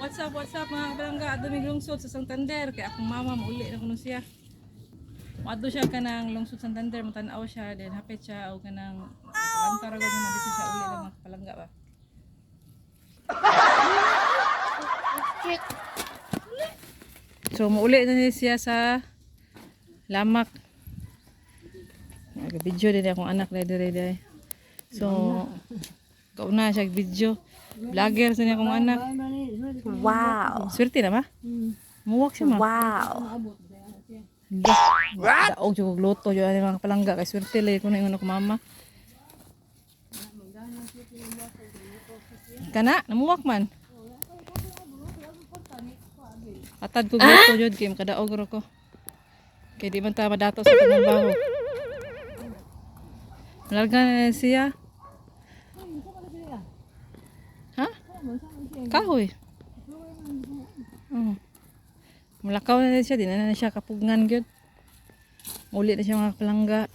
what's up mga kabalangga. Duming lungsod sa Santander. Kaya akong mama, mauli na kuno siya. Maadto siya ka ng lungsod Santander, matanaw siya, then hapit siya, o ka ng pagantara ko niya, dito siya uli ng mga kapalangga ba. So, mauli na siya sa Lamak. Nag-video din akong anak na dire. So, kauna siya video. Vlogger sa niya akong anak. Wow. Swerte na ba? Muwak siya ma. Wow. Daog siya kong luto. Yung mga kapalangga. Kaya swerte lang kung na ko mama. Kana? Namuwak man. Atad ko luto yun. Kaya makadaog ro ko. Kaya di man ta madato sa kanyang baho. Malarga na siya. Ha? Kahoy. Malakaw na siya. Di na siya kapugngan gyud. Muli na siya mga kapalangga.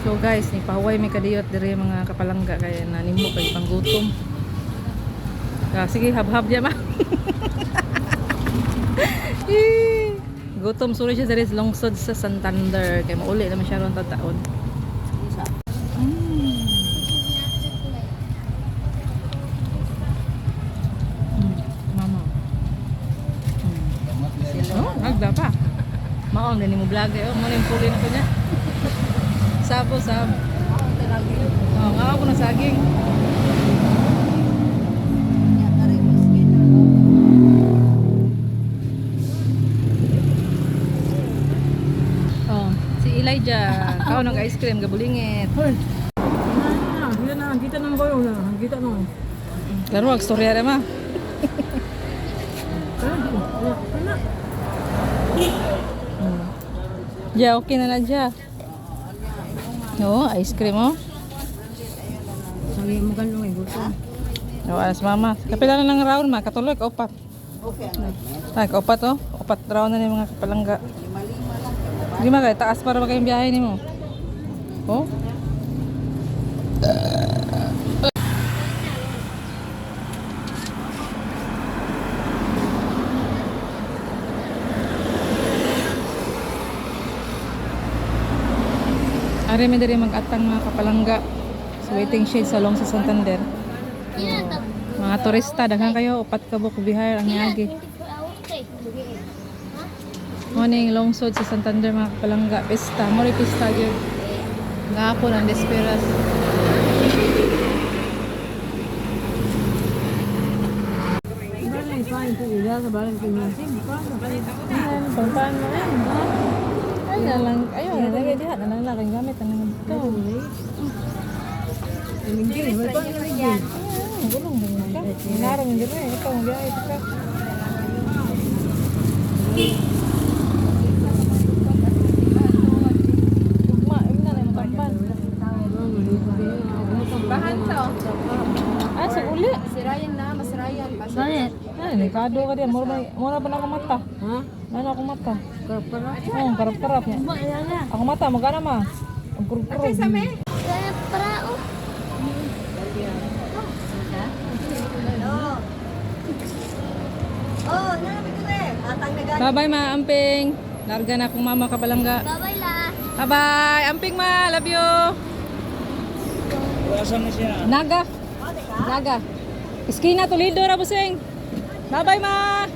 So guys, ni pahuway may kadiyot dire mga kapalangga kaya nanimo kay panggutom. Sige, hab-hab diya ma. Gutom suri siya dire lungsod sa Santander kay mauli naman siya ron taon. Mama. Oh, nagda pa. Maon din mo vlog eh. Mo ning puli na ko niya. Sabo. Oh, nga ako ng saging. Oh, si Elijah. Kao nag-ice cream, gabulingit. Hoy. Kita nang bayo na. Kita nang. Laro ang storya ma. Ja, okay na ja. Oh, ice cream oh. Sabi mo galong ay gusto. Oh, alas mama. Kapila na ng round ma, katuloy ka upat. Okay. Ay, kaupat oh. Upat round na ni mga kapalangga. Lima kay taas para ba kayong biyahe nimo? Oh. Ari mi diri mag-atang mga kapalangga sa waiting shed sa Long sa Santander. Mga turista daghan kayo upat ka buok bihar ang yagi. Morning lungsod sa Santander mga kapalangga. Pista, mori pista gyud. Gahapon ang desperas. Barang fine to ila sa barang kinasing. Pampan mo yan. Ay na lang, ayun, nalagay diha na lang lang gamit ang dito. Hindi, may pa hindi. Gulong din ka. Narang din eh, ito ang biyahe ka. Ugma, na lang pampan. Bahan to. Ah, sa uli. Masirayan na, masirayan. Bakit? Ay, nikado ka din. Mura ba na ako mata? Ha? Ano ako mata? Kapara. Oo, karap-karap niya. Ako mata, magana ma. Ang kurkurog. Bye-bye ma, Amping. Larga na akong mama kapalangga. Bye-bye la. Bye-bye, Amping ma. Love you. Asan na siya? Naga. Naga. Iskina Toledo ra busing. Bye-bye ma.